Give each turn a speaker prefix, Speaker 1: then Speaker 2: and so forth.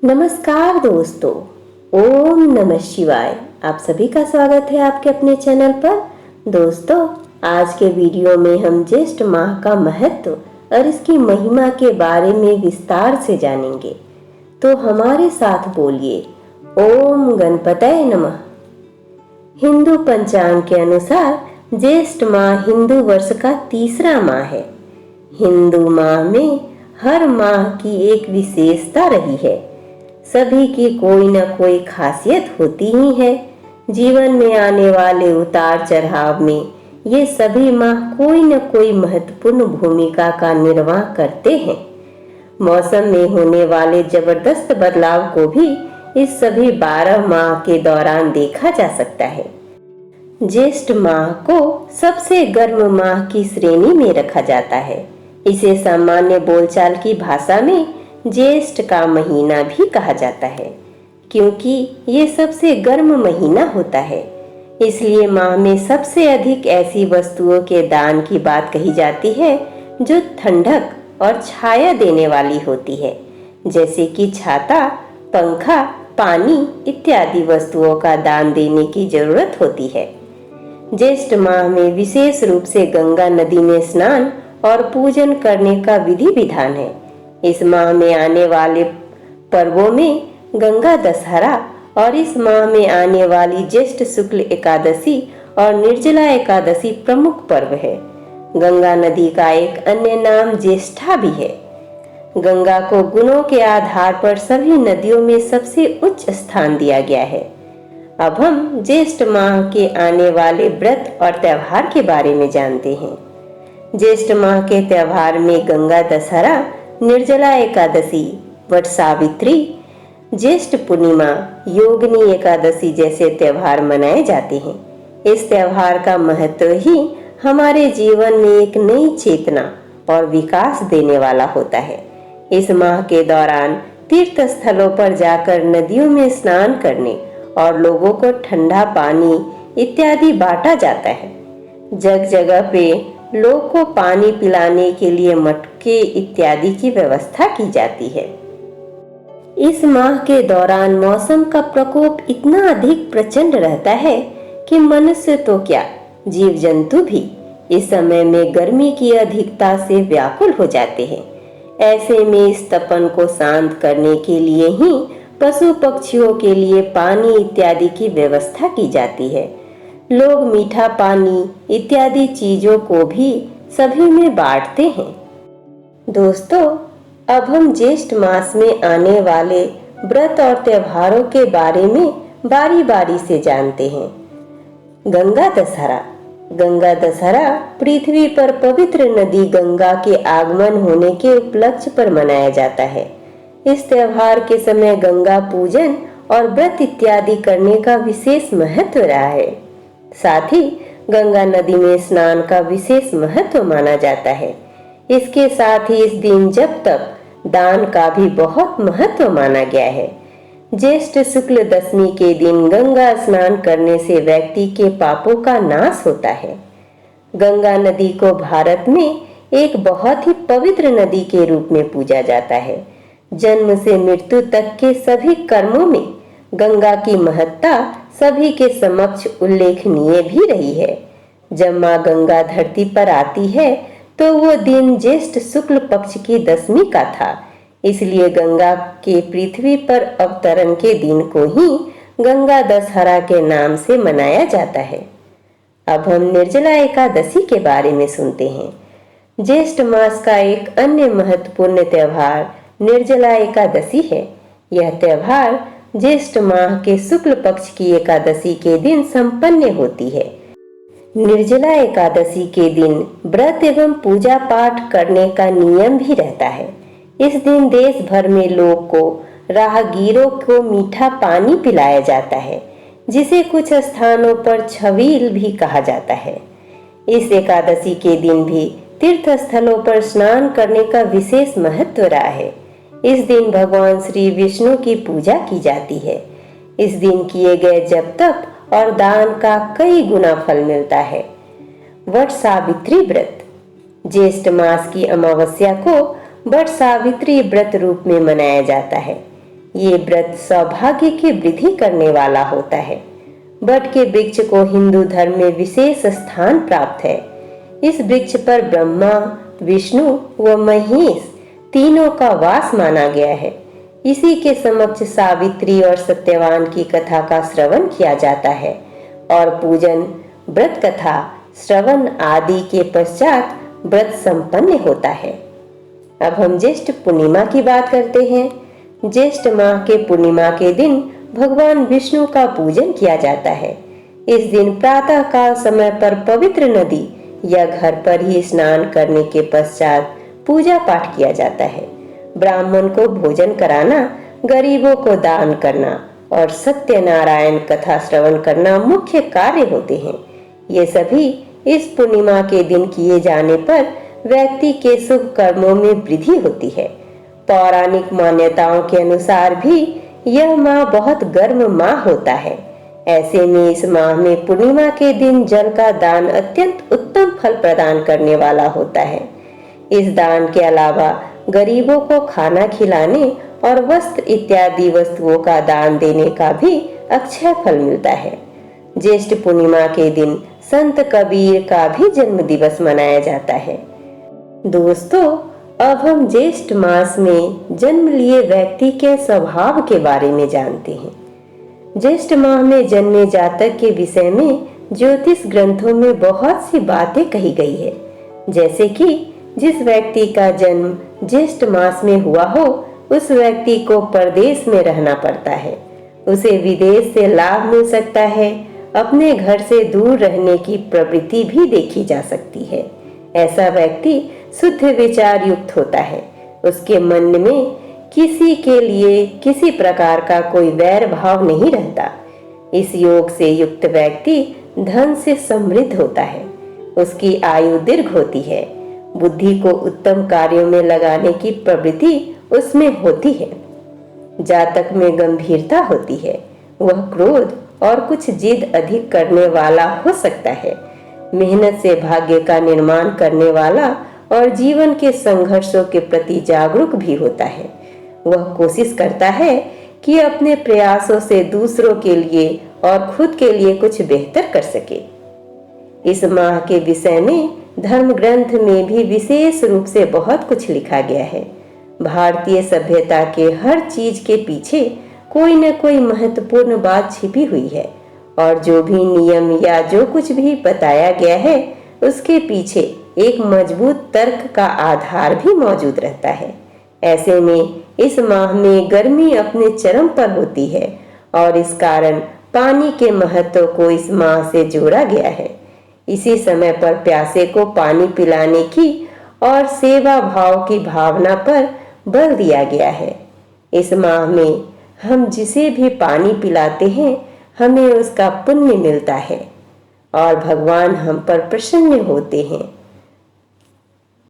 Speaker 1: नमस्कार दोस्तों, ओम नमः शिवाय। आप सभी का स्वागत है आपके अपने चैनल पर। दोस्तों, आज के वीडियो में हम ज्येष्ठ माह का महत्व और इसकी महिमा के बारे में विस्तार से जानेंगे। तो हमारे साथ बोलिए ओम गणपतये नमः। हिंदू पंचांग के अनुसार ज्येष्ठ माह हिंदू वर्ष का तीसरा माह है। हिंदू माह में हर माह की एक विशेषता रही है। सभी की कोई न कोई खासियत होती ही है। जीवन में आने वाले उतार चढ़ाव में ये सभी माह कोई न कोई महत्वपूर्ण भूमिका का निर्वाह करते हैं। मौसम में होने वाले जबरदस्त बदलाव को भी इस सभी 12 माह के दौरान देखा जा सकता है। ज्येष्ठ माह को सबसे गर्म माह की श्रेणी में रखा जाता है। इसे सामान्य बोलचाल की भाषा में ज्येष्ठ का महीना भी कहा जाता है, क्योंकि ये सबसे गर्म महीना होता है। इसलिए माह में सबसे अधिक ऐसी वस्तुओं के दान की बात कही जाती है जो ठंडक और छाया देने वाली होती है, जैसे कि छाता, पंखा, पानी इत्यादि वस्तुओं का दान देने की जरूरत होती है। ज्येष्ठ माह में विशेष रूप से गंगा नदी में स्नान और पूजन करने का विधि विधान है। इस माह में आने वाले पर्वों में गंगा दशहरा और इस माह में आने वाली ज्येष्ठ शुक्ल एकादशी और निर्जला एकादशी प्रमुख पर्व है। गंगा नदी का एक अन्य नाम ज्येष्ठा भी है। गंगा को गुणों के आधार पर सभी नदियों में सबसे उच्च स्थान दिया गया है। अब हम ज्येष्ठ माह के आने वाले व्रत और त्योहार के बारे में जानते हैं। ज्येष्ठ माह के त्योहार में गंगा दशहरा, निर्जला एकादशी, वट सावित्री, ज्येष्ठ पूर्णिमा, योगिनी एकादशी जैसे त्योहार मनाए जाते हैं। इस त्योहार का महत्व ही हमारे जीवन में एक नई चेतना और विकास देने वाला होता है। इस माह के दौरान तीर्थ स्थलों पर जाकर नदियों में स्नान करने और लोगों को ठंडा पानी इत्यादि बांटा जाता है। जगह जगह पे लोग को पानी पिलाने के लिए मटके इत्यादि की व्यवस्था की जाती है। इस माह के दौरान मौसम का प्रकोप इतना अधिक प्रचंड रहता है कि मनुष्य तो क्या, जीव जंतु भी इस समय में गर्मी की अधिकता से व्याकुल हो जाते हैं। ऐसे में इस तपन को शांत करने के लिए ही पशु पक्षियों के लिए पानी इत्यादि की व्यवस्था की जाती है। लोग मीठा पानी इत्यादि चीजों को भी सभी में बांटते हैं। दोस्तों, अब हम ज्येष्ठ मास में आने वाले व्रत और त्योहारों के बारे में बारी बारी से जानते हैं। गंगा दशहरा। गंगा दशहरा पृथ्वी पर पवित्र नदी गंगा के आगमन होने के उपलक्ष्य पर मनाया जाता है। इस त्योहार के समय गंगा पूजन और व्रत इत्यादि करने का विशेष महत्व रहा है। साथ ही गंगा नदी में स्नान का विशेष महत्व माना जाता है। इसके साथ ही इस दिन जप तप दान का भी बहुत महत्व माना गया है। ज्येष्ठ शुक्ल दशमी के दिन गंगा स्नान करने से व्यक्ति के पापों का नाश होता है। गंगा नदी को भारत में एक बहुत ही पवित्र नदी के रूप में पूजा जाता है। जन्म से मृत्यु तक के सभी कर्मों में गंगा की महत्ता सभी के समक्ष उल्लेखनीय भी रही है। जब माँ गंगा धरती पर आती है तो वो दिन ज्येष्ठ शुक्ल पक्ष की दशमी का था। इसलिए गंगा के पृथ्वी पर अवतरण के दिन को ही गंगा दशहरा के नाम से मनाया जाता है। अब हम निर्जला एकादशी के बारे में सुनते हैं। ज्येष्ठ मास का एक अन्य महत्वपूर्ण त्योहार निर्जला एकादशी है। यह त्योहार ज्येष्ठ माह के शुक्ल पक्ष की एकादशी के दिन संपन्न होती है। निर्जला एकादशी के दिन व्रत एवं पूजा पाठ करने का नियम भी रहता है। इस दिन देश भर में लोग को राहगीरों को मीठा पानी पिलाया जाता है, जिसे कुछ स्थानों पर छबील भी कहा जाता है। इस एकादशी के दिन भी तीर्थ स्थलों पर स्नान करने का विशेष महत्व रहा है। इस दिन भगवान श्री विष्णु की पूजा की जाती है। इस दिन किए गए जप तप और दान का कई गुना फल मिलता है। वट सावित्री व्रत। ज्येष्ठ मास की अमावस्या को वट सावित्री व्रत रूप में मनाया जाता है। ये व्रत सौभाग्य की वृद्धि करने वाला होता है। वट के वृक्ष को हिंदू धर्म में विशेष स्थान प्राप्त है। इस वृक्ष पर ब्रह्मा, विष्णु व महेश तीनों का वास माना गया है। इसी के समक्ष सावित्री और सत्यवान की कथा का श्रवण किया जाता है और पूजन, व्रत कथा, श्रवण आदि के पश्चात व्रत संपन्न होता है। अब हम ज्येष्ठ पूर्णिमा की बात करते हैं। ज्येष्ठ माह के पूर्णिमा के दिन भगवान विष्णु का पूजन किया जाता है। इस दिन प्रातः काल समय पर पवित्र नदी या घर पर ही स्नान करने के पश्चात पूजा पाठ किया जाता है। ब्राह्मण को भोजन कराना, गरीबों को दान करना और सत्यनारायण कथा श्रवण करना मुख्य कार्य होते हैं। ये सभी इस पूर्णिमा के दिन किए जाने पर व्यक्ति के शुभ कर्मों में वृद्धि होती है। पौराणिक मान्यताओं के अनुसार भी यह माह बहुत गर्म माह होता है। ऐसे में इस माह में पूर्णिमा के दिन जल का दान अत्यंत उत्तम फल प्रदान करने वाला होता है। इस दान के अलावा गरीबों को खाना खिलाने और वस्त्र इत्यादि वस्तुओं का दान देने का भी अक्षय फल मिलता है। ज्येष्ठ पूर्णिमा के दिन संत कबीर का भी जन्म दिवस मनाया जाता है। दोस्तों, अब हम ज्येष्ठ मास में जन्म लिए व्यक्ति के स्वभाव के बारे में जानते हैं। ज्येष्ठ माह में जन्मे जातक के विषय में ज्योतिष ग्रंथों में बहुत सी बातें कही गई है। जैसे कि जिस व्यक्ति का जन्म ज्येष्ठ मास में हुआ हो, उस व्यक्ति को परदेश में रहना पड़ता है। उसे विदेश से लाभ मिल सकता है। अपने घर से दूर रहने की प्रवृत्ति भी देखी जा सकती है। ऐसा व्यक्ति शुद्ध विचार युक्त होता है। उसके मन में किसी के लिए किसी प्रकार का कोई वैर भाव नहीं रहता। इस योग से युक्त व्यक्ति धन से समृद्ध होता है। उसकी आयु दीर्घ होती है। बुद्धि को उत्तम कार्यों में लगाने की प्रवृत्ति उसमें होती है। जातक में गंभीरता होती है। वह क्रोध और कुछ जिद अधिक करने वाला हो सकता है। मेहनत से भाग्य का निर्माण करने वाला और जीवन के संघर्षों के प्रति जागरूक भी होता है। वह कोशिश करता है कि अपने प्रयासों से दूसरों के लिए और खुद के लिए कुछ बेहतर कर सके। इस माह के विषय में धर्म ग्रंथ में भी विशेष रूप से बहुत कुछ लिखा गया है। भारतीय सभ्यता के हर चीज के पीछे कोई न कोई महत्वपूर्ण बात छिपी हुई है और जो भी नियम या जो कुछ भी बताया गया है, उसके पीछे एक मजबूत तर्क का आधार भी मौजूद रहता है। ऐसे में इस माह में गर्मी अपने चरम पर होती है और इस कारण पानी के महत्व को इस माह से जोड़ा गया है। इसी समय पर प्यासे को पानी पिलाने की और सेवा भाव की भावना पर बल दिया गया है। इस माह में हम जिसे भी पानी पिलाते हैं, हमें उसका पुण्य मिलता है और भगवान हम पर प्रसन्न होते हैं।